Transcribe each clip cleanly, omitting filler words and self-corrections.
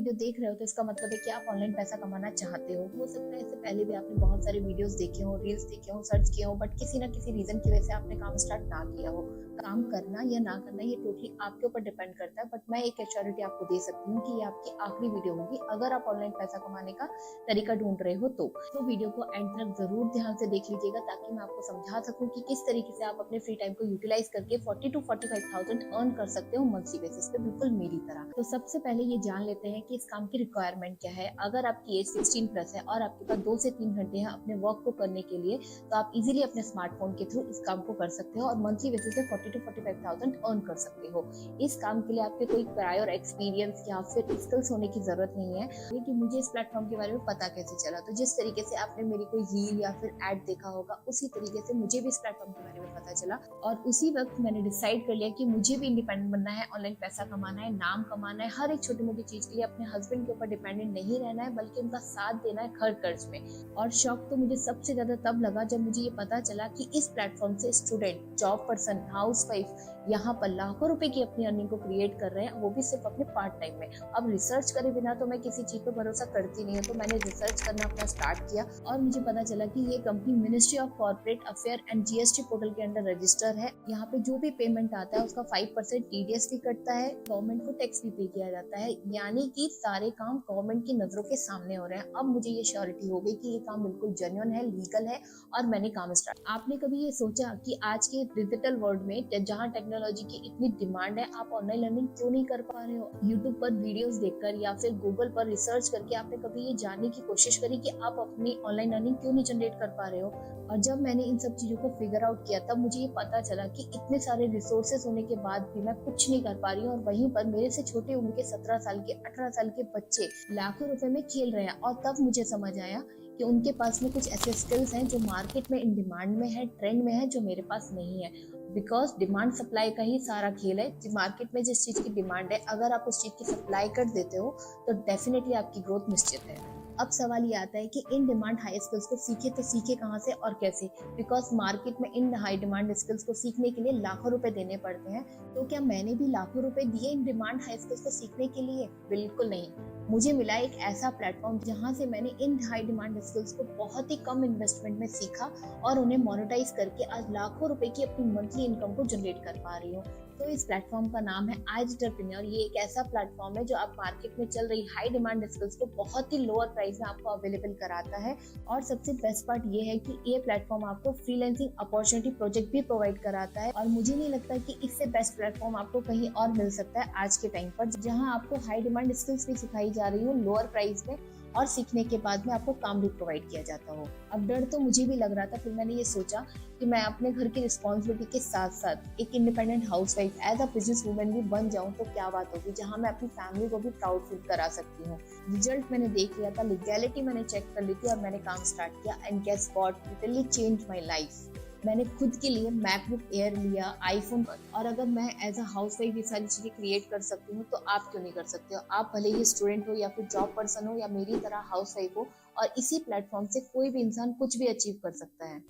Video देख रहे हो तो इसका मतलब है कि आप ऑनलाइन पैसा कमाना चाहते हो सकता है इससे पहले भी आपने बहुत सारे वीडियोस देखे हो, रील्स देखे हो, सर्च किए हो, बट किसी ना किसी रीजन की वजह से आपने काम स्टार्ट ना किया हो। काम करना या ना करना ये टोटली आपके ऊपर डिपेंड करता है, बट मैं एक एश्योरिटी आपको दे सकती हूँ कि ये आपकी आखिरी वीडियो होगी अगर आप ऑनलाइन पैसा कमाने का तरीका ढूंढ रहे हो तो वीडियो को एंड तक जरूर ध्यान से देख लीजिएगा ताकि मैं आपको समझा सकूं कि किस तरीके से आप अपने फ्री टाइम को यूटिलाइज करके 40 to 45,000 अर्न कर सकते हो मंथली बेसिस पे, बिल्कुल मेरी तरह। तो सबसे पहले ये जान लेते हैं कि इस काम की रिक्वायरमेंट क्या है। अगर आपकी एज 16 प्लस है और आपके पास 2 से 3 घंटे हैं अपने वर्क को करने के लिए, तो आप इजीली अपने स्मार्टफोन के थ्रू इस काम को कर सकते हो और मंथली बेसिस पे 40 to 45,000 अर्न कर सकते हो। इस काम के लिए आपके कोई प्रायर एक्सपीरियंस या फिर स्किल्स होने की जरूरत नहीं है। लेकिन मुझे इस प्लेटफॉर्म के बारे में पता कैसे चला, तो जिस तरीके से आपने मेरी कोई रील या फिर एड देखा होगा उसी तरीके से मुझे भी इस प्लेटफॉर्म के बारे में पता चला और उसी वक्त मैंने डिसाइड कर लिया कि मुझे भी इंडिपेंडेंट बनना है, ऑनलाइन पैसा कमाना है, नाम कमाना है, हर एक छोटी मोटी चीज के लिए अपने हस्बैंड के ऊपर डिपेंडेंट नहीं रहना है बल्कि उनका साथ देना है हर कर्ज में। और शौक तो मुझे सबसे ज्यादा तब लगा जब मुझे ये पता चला कि इस प्लेटफॉर्म से student, job person, house wife यहाँ पर लाखों रुपए की अपनी अर्निंग को क्रिएट कर रहे हैं, वो भी सिर्फ अपने पार्ट टाइम में। अब रिसर्च करे बिना तो मैं किसी चीज पर भरोसा करती नहीं हूँ, तो मैंने रिसर्च करना अपना स्टार्ट किया और मुझे पता चला कि ये company ministry of corporate affair and GST portal के अंडर रजिस्टर है। यहाँ पे जो भी पेमेंट आता है उसका 5% टीडीएस भी कटता है, गवर्नमेंट को टैक्स भी पे किया जाता है, यानी कि सारे काम गवर्नमेंट की नजरों के सामने हो रहे हैं। अब मुझे ये श्योरिटी हो गई कि ये काम बिल्कुल जेन्युइन है, लीगल है और मैंने काम स्टार्ट। आपने कभी ये सोचा कि आज के डिजिटल वर्ल्ड में जहाँ टेक्नोलॉजी की इतनी डिमांड है, आप ऑनलाइन लर्निंग क्यों नहीं कर पा रहे हो? यूट्यूब पर वीडियोस देखकर या फिर गूगल पर रिसर्च करके आपने कभी ये जानने की कोशिश करी कि आप अपनी ऑनलाइन अर्निंग क्यों नहीं जनरेट कर पा रहे हो? और जब मैंने इन सब चीजों को फिगर आउट किया तब मुझे ये पता चला कि इतने सारे रिसोर्सेस होने के बाद भी मैं कुछ नहीं कर पा रही हूँ और वहीं पर मेरे से छोटे उम्र के 17 साल के 18 साल के बच्चे लाखों रुपए में खेल रहे हैं। और तब मुझे समझ आया कि उनके पास में कुछ ऐसे स्किल्स हैं जो मार्केट में इन डिमांड में है, ट्रेंड में है, जो मेरे पास नहीं है। बिकॉज डिमांड सप्लाई का ही सारा खेल है। मार्केट में जिस चीज की डिमांड है, अगर आप उस चीज की सप्लाई कर देते हो तो डेफिनेटली आपकी ग्रोथ निश्चित है। अब सवाल ये आता है कि इन डिमांड हाई स्किल्स को सीखे तो सीखे कहाँ से और कैसे? बिकॉज मार्केट में इन हाई डिमांड स्किल्स को सीखने के लिए लाखों रुपए देने पड़ते हैं। तो क्या मैंने भी लाखों रुपए दिए इन डिमांड हाई स्किल्स को सीखने के लिए? बिल्कुल नहीं। मुझे मिला एक ऐसा प्लेटफॉर्म जहां से मैंने इन हाई डिमांड स्किल्स को बहुत ही कम इन्वेस्टमेंट में सीखा और उन्हें मोनेटाइज करके आज लाखों रुपए की अपनी मंथली इनकम को जनरेट कर पा रही हूँ। तो इस प्लेटफॉर्म का नाम है आइजटरप्रेन्योर। ये एक ऐसा प्लेटफॉर्म है जो आप मार्केट में चल रही हाई डिमांड स्किल्स को बहुत ही लोअर प्राइस में आपको अवेलेबल कराता है। और सबसे बेस्ट पार्ट ये है कि ये प्लेटफॉर्म आपको फ्रीलांसिंग अपॉर्चुनिटी प्रोजेक्ट भी प्रोवाइड कराता है और मुझे नहीं लगता कि इससे बेस्ट प्लेटफॉर्म आपको कहीं और मिल सकता है आज के टाइम पर, जहां आपको हाई डिमांड स्किल्स भी सिखाई जा रही हो लोअर प्राइस में और सीखने के बाद में आपको काम भी प्रोवाइड किया जाता हो। अब डर तो मुझे भी लग रहा था, फिर मैंने ये सोचा कि मैं अपने घर की रिस्पॉन्सिबिलिटी के साथ साथ एक independent housewife as a businesswoman भी बन जाऊं तो क्या बात होगी, जहां मैं अपनी फैमिली को भी प्राउड फील करा सकती हूँ। रिजल्ट मैंने देख लिया था, लीगैलिटी मैंने चेक कर ली थी और मैंने काम स्टार्ट किया and guess what, literally change my life. मैंने खुद के लिए मैकबुक एयर लिया, आईफोन, और अगर मैं एज अ हाउसवाइफ ये सारी चीजें क्रिएट कर सकती हूँ तो आप क्यों नहीं कर सकते हो? आप भले ही स्टूडेंट हो या फिर जॉब पर्सन हो या मेरी तरह हाउसवाइफ हो, और इसी प्लेटफॉर्म से कोई भी इंसान कुछ भी अचीव कर सकता है।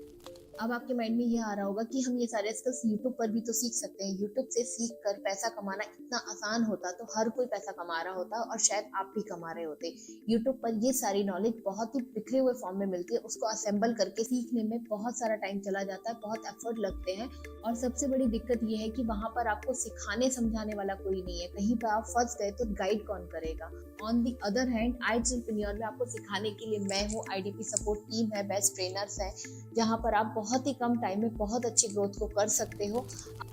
अब आपके माइंड में ये आ रहा होगा कि हम ये सारे स्किल्स यूट्यूब पर भी तो सीख सकते हैं। यूट्यूब से सीख कर पैसा कमाना इतना आसान होता तो हर कोई पैसा कमा रहा होता और शायद आप भी कमा रहे होते। यूट्यूब पर ये सारी नॉलेज बहुत ही बिखरे हुए फॉर्म में मिलती है, उसको असेंबल करके सीखने में बहुत सारा टाइम चला जाता है, बहुत एफर्ट लगते हैं। और सबसे बड़ी दिक्कत ये है कि वहाँ पर आपको सिखाने समझाने वाला कोई नहीं है। कहीं पर आप फंस गए तो गाइड कौन करेगा? ऑन दी अदर हैंड आइजटरप्रेन्योर में आपको सिखाने के लिए मैं हूँ, आईडीपी सपोर्ट टीम है, बेस्ट ट्रेनर्स है, जहाँ पर आप बहुत ही कम टाइम में बहुत अच्छी ग्रोथ को कर सकते हो।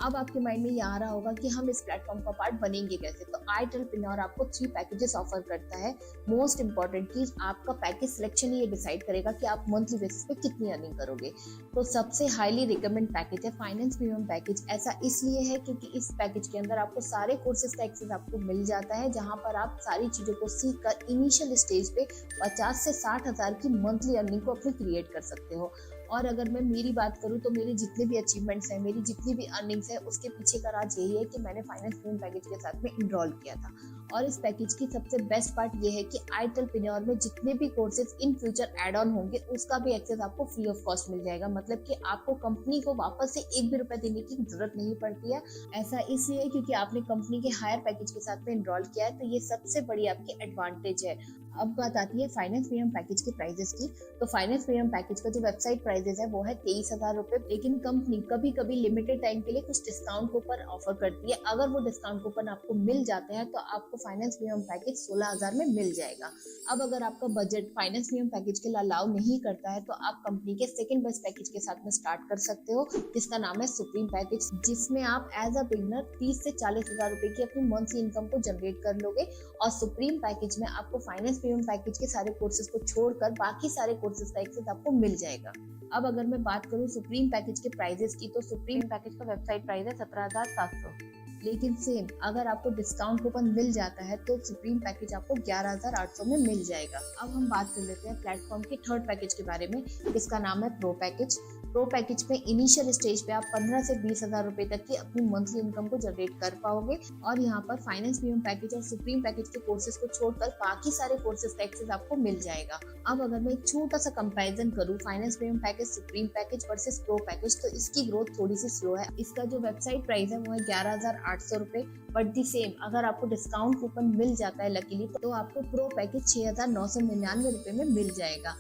अब आपके माइंड में ये आ रहा होगा कि हम इस प्लेटफॉर्म का पार्ट बनेंगे कैसे? तो आइजटरप्रेन्योर आपको 3 पैकेजेस ऑफर करता है। मोस्ट इंपॉर्टेंट चीज, आपका पैकेज सिलेक्शन ही ये डिसाइड करेगा कि आप मंथली बेसिस पे कितनी अर्निंग करोगे। तो सबसे हाईली रिकमेंड पैकेज है फाइनेंस प्रीमियम पैकेज। ऐसा इसलिए है क्योंकि इस पैकेज के अंदर आपको सारे कोर्सेज का एक्सेस आपको मिल जाता है, जहाँ पर आप सारी चीजों को सीख कर इनिशियल स्टेज पे 50 से 60 हजार की मंथली अर्निंग को अपनी क्रिएट कर सकते हो। और अगर मैं मेरी बात करूं तो मेरे जितने भी अचीवमेंट्स हैं, मेरी जितनी भी अर्निंग्स है, उसके पीछे का राज यही है कि मैंने फाइनेंस प्रीमियम पैकेज के साथ में इनरोल किया था। और इस पैकेज की सबसे बेस्ट पार्ट ये है कि आईटेलप्रेन्योर में जितने भी courses in future add on होंगे उसका भी एक्सेस आपको फ्री ऑफ कॉस्ट मिल जाएगा। मतलब कि आपको कंपनी को वापस से एक भी रुपए देने की जरूरत नहीं पड़ती है। ऐसा इसलिए क्योंकि आपने कंपनी के हायर पैकेज के साथ में एनरोल किया है, तो ये सबसे बड़ी आपकी एडवांटेज है। अब बात आती है फाइनेंस प्रीमियम पैकेज के प्राइजेस की। तो फाइनेंस प्रीमियम पैकेज का जो वेबसाइट प्राइजेस है वो है 23,000 रुपए, लेकिन कंपनी कभी कभी लिमिटेड टाइम के लिए कुछ डिस्काउंट कूपन ऑफर करती है। अगर वो डिस्काउंट कूपन आपको मिल जाते हैं तो आपको फाइनेंस प्रीमियम पैकेज 16,000 में मिल जाएगा। अब अगर आपका बजट फाइनेंस प्रीमियम पैकेज के लिए अलाउ नहीं करता है तो आप कंपनी के सेकंड बेस्ट पैकेज के साथ में स्टार्ट कर सकते हो, जिसका नाम है सुप्रीम पैकेज, जिसमें आप एज अ बिगनर 30 से 40,000 रुपए की अपनी मंथली इनकम को जनरेट कर लोगे। और सुप्रीम पैकेज में आपको फाइनेंस प्रीमियम पैकेज के सारे कोर्सेज को छोड़कर बाकी सारे कोर्सेज का एक्सेस आपको मिल जाएगा। अब अगर मैं बात करूं सुप्रीम पैकेज के प्राइजेस की, तो सुप्रीम पैकेज का वेबसाइट प्राइस है 17,700, लेकिन सेम अगर आपको डिस्काउंट कूपन मिल जाता है तो सुप्रीम पैकेज आपको 11,800 में मिल जाएगा। अब हम बात कर लेते हैं प्लेटफॉर्म के थर्ड पैकेज के बारे में, जिसका नाम है प्रो पैकेज। प्रो पैकेज में इनिशियल स्टेज पे आप 15 से 20,000 रुपए तक की अपनी मंथली इनकम को जनरेट कर पाओगे। और यहाँ पर फाइनेंस प्रीमियम पैकेज और सुप्रीम पैकेज के कोर्सेज को छोड़कर बाकी सारे कोर्सेज का एक्सेस आपको मिल जाएगा। अब अगर मैं एक छोटा सा कंपैरिजन करूँ finance premium package, supreme package versus pro package, तो इसकी ग्रोथ थोड़ी सी स्लो है। इसका जो वेबसाइट प्राइस है वो है 11,800 रुपए, बट दी सेम अगर आपको डिस्काउंट कूपन मिल जाता है लकीली तो आपको प्रो पैकेज 6,999 रुपए में मिल जाएगा।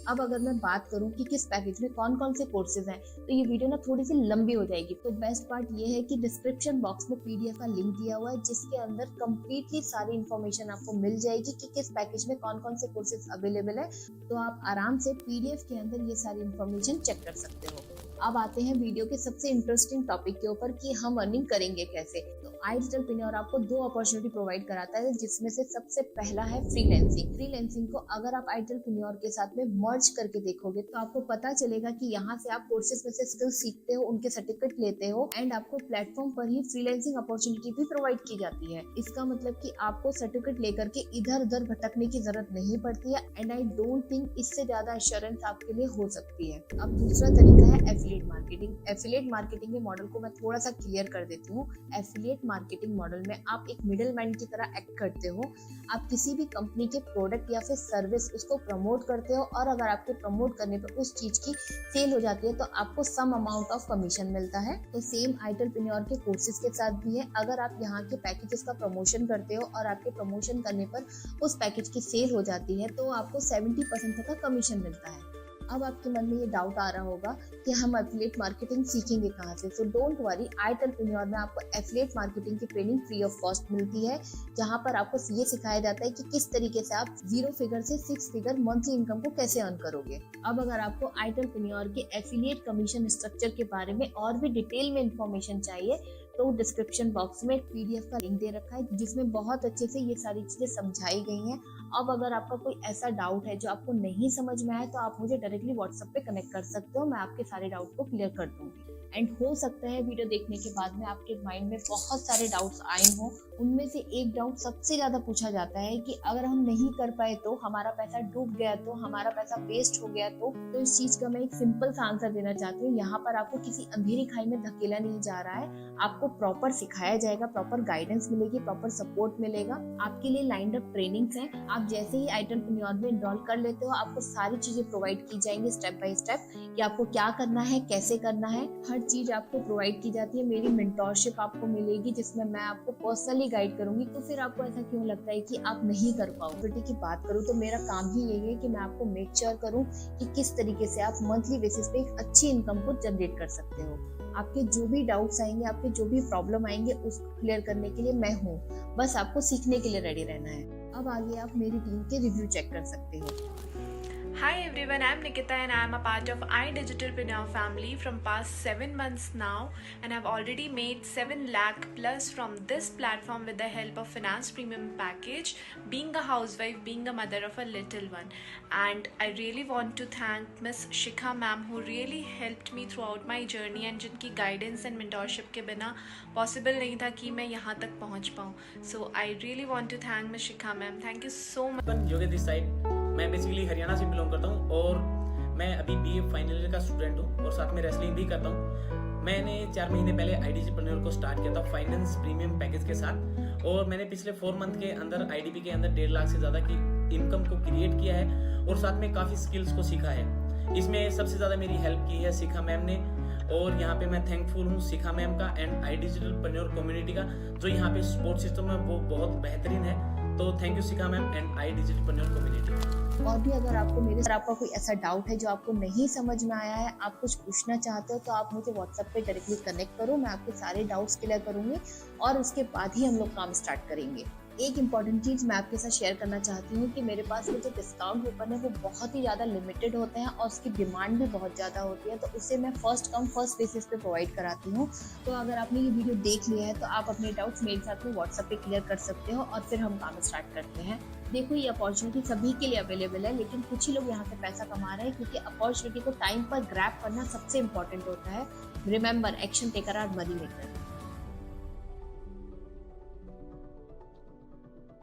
अब अगर मैं बात करूं कि किस पैकेज में कौन कौन से कोर्सेज हैं, तो ये वीडियो ना थोड़ी सी लंबी हो जाएगी। तो बेस्ट पार्ट ये है कि डिस्क्रिप्शन बॉक्स में पीडीएफ का लिंक दिया हुआ है, जिसके अंदर कंप्लीटली सारी इन्फॉर्मेशन आपको मिल जाएगी कि किस पैकेज में कौन कौन से कोर्सेज अवेलेबल है। तो आप आराम से पीडीएफ के अंदर ये सारी इन्फॉर्मेशन चेक कर सकते हो। अब आते हैं वीडियो के सबसे इंटरेस्टिंग टॉपिक के ऊपर कि हम अर्निंग करेंगे कैसे। तो आईटेलप्रेन्योर आपको 2 अपॉर्चुनिटी प्रोवाइड कराता है, जिसमें से सबसे पहला है फ्रीलैंसिंग। फ्रीलैंसिंग को अगर आप आईटेलप्रेन्योर के साथ में मर्ज करके देखोगे तो आपको पता चलेगा कि यहाँ से आप कोर्सेज में से स्किल सीखते हो, उनके सर्टिफिकेट लेते हो एंड आपको प्लेटफॉर्म पर ही फ्रीलैंसिंग अपॉर्चुनिटी भी प्रोवाइड की जाती है। इसका मतलब कि आपको सर्टिफिकेट लेकर के इधर उधर भटकने की जरूरत नहीं पड़ती है एंड आई डोंट थिंक इससे ज्यादा एश्योरेंस आपके लिए हो सकती है। अब दूसरा तरीका है एफिलिएट मार्केटिंग। एफिलिएट मार्केटिंग के मॉडल को मैं थोड़ा सा क्लियर कर देती हूँ। एफिलिएट मार्केटिंग मॉडल में आप एक मिडिल मैन की तरह एक्ट करते हो। आप किसी भी कंपनी के प्रोडक्ट या फिर सर्विस उसको प्रमोट करते हो और अगर आपके प्रमोट करने पर उस चीज की सेल हो जाती है तो आपको सम अमाउंट ऑफ कमीशन मिलता है। तो सेम आईटेलप्रेन्योर के कोर्सेज के साथ भी है। अगर आप यहाँ के पैकेजेस का प्रमोशन करते हो और आपके प्रमोशन करने पर उस पैकेज की सेल हो जाती है तो आपको 70% तक का कमीशन मिलता है। अब आपके मन में ये डाउट आ रहा होगा कि हम एफिलिएट मार्केटिंग सीखेंगे कहाँ से। सो डोंट वरी, आईटेलप्रेन्योर में आपको एफिलिएट मार्केटिंग की ट्रेनिंग फ्री ऑफ कॉस्ट मिलती है, जहाँ पर आपको ये सिखाया जाता है कि किस तरीके से आप 0 फिगर से 6 फिगर मंथली इनकम को कैसे अर्न करोगे। अब अगर आपको आईटेलप्रेन्योर के एफिलिएट कमीशन स्ट्रक्चर के बारे में और भी डिटेल में इंफॉर्मेशन चाहिए तो डिस्क्रिप्शन बॉक्स में पीडीएफ का लिंक दे रखा है, जिसमें बहुत अच्छे से ये सारी चीजें समझाई गई हैं। अब अगर आपका कोई ऐसा डाउट है जो आपको नहीं समझ में आए तो आप मुझे डायरेक्टली व्हाट्सएप पे कनेक्ट कर सकते हो, मैं आपके सारे डाउट को क्लियर कर दूंगी। एंड हो सकता है वीडियो देखने के बाद में आपके माइंड में बहुत सारे डाउट्स आए हों। उनमें से एक डाउट सबसे ज्यादा पूछा जाता है कि अगर हम नहीं कर पाए तो, हमारा पैसा डूब गया तो, हमारा पैसा वेस्ट हो गया तो इस चीज का मैं एक सिंपल सा आंसर देना चाहती हूँ। यहाँ पर आपको किसी अंधेरी खाई में धकेला नहीं जा रहा है। आपको प्रॉपर सिखाया जाएगा, प्रॉपर गाइडेंस मिलेगी, प्रॉपर सपोर्ट मिलेगा। आपके लिए लाइंड अप ट्रेनिंग्स हैं। आप जैसे ही आईटेलप्रेन्योर में एनरोल कर लेते हो आपको सारी चीजें प्रोवाइड की जाएंगी स्टेप बाय स्टेप कि आपको क्या करना है, कैसे करना है, हर चीज आपको प्रोवाइड की जाती है। मेरी मेंटोरशिप आपको मिलेगी जिसमें मैं आपको पर्सनली गाइड करूंगी। तो फिर आपको ऐसा क्यों लगता है कि आप नहीं कर पाओगे? की बात करूं तो मेरा काम ही यही है कि मैं आपको मेक श्योर करूं कि किस तरीके से आप मंथली बेसिस पे एक अच्छी इनकम को जनरेट कर सकते हो। आपके जो भी डाउट्स आएंगे, आपके जो भी प्रॉब्लम आएंगे उसको क्लियर करने के लिए मैं हूँ। बस आपको सीखने के लिए रेडी रहना है। अब आगे आप मेरी टीम के रिव्यू चेक कर सकते हो। Hi everyone, I'm Nikita and I'm a part of iDigitalpreneur family from past 7 months now, and I've already made 7 lakh plus from this platform with the help of Finance Premium package, being a housewife, being a mother of a little one. And I really want to thank Miss Shikha ma'am who really helped me throughout my journey and जिनकी guidance and mentorship के बिना possible नहीं था कि मैं यहाँ तक पहुँच पाऊँ. So I really want to thank Miss Shikha ma'am. Thank you so much. योगे दिस साइड मैं बेसिकली हरियाणा से बिलोंग करता हूँ और मैं अभी बीए फाइनल ईयर का स्टूडेंट हूँ और साथ में रेसलिंग भी करता हूँ। मैंने 4 महीने पहले आईडिजिटलप्रेन्योर को स्टार्ट किया था फाइनेंस प्रीमियम पैकेज के साथ और मैंने पिछले 4 मंथ के अंदर आईडीपी के अंदर 1.5 लाख से ज़्यादा की इनकम को क्रिएट किया है और साथ में काफ़ी स्किल्स को सीखा है। इसमें सबसे ज़्यादा मेरी हेल्प की है शिखा मैम ने, और यहाँ पे मैं थैंकफुल हूँ शिखा मैम का एंड आई डिजिटलप्रेन्योर कम्युनिटी का, जो यहाँ पे सपोर्ट सिस्टम है वो बहुत बेहतरीन है। तो thank you Shikha ma'am and AI digitalpreneur community. और भी अगर आपको मेरे साथ आपका कोई ऐसा डाउट है जो आपको नहीं समझ में आया है, आप कुछ पूछना चाहते हो, तो आप मुझे व्हाट्सएप पे डायरेक्टली कनेक्ट करो, मैं आपके सारे डाउट्स क्लियर करूंगी और उसके बाद ही हम लोग काम स्टार्ट करेंगे। एक इम्पॉर्टेंट चीज़ मैं आपके साथ शेयर करना चाहती हूँ कि मेरे पास में जो डिस्काउंट कूपन है वो बहुत ही ज़्यादा लिमिटेड होते हैं और उसकी डिमांड भी बहुत ज़्यादा होती है, तो उसे मैं फर्स्ट कम फर्स्ट बेसिस पे प्रोवाइड कराती हूँ। तो अगर आपने ये वीडियो देख लिया है तो आप अपने डाउट्स मेरे साथ में व्हाट्सएप पे क्लियर कर सकते हो और फिर हम काम स्टार्ट करते हैं। देखो, ये अपॉर्चुनिटी सभी के लिए अवेलेबल है, लेकिन कुछ ही लोग यहाँ से पैसा कमा रहे हैं क्योंकि अपॉर्चुनिटी को टाइम पर ग्रैब करना सबसे इम्पोर्टेंट होता है। Remember, action taker are money maker.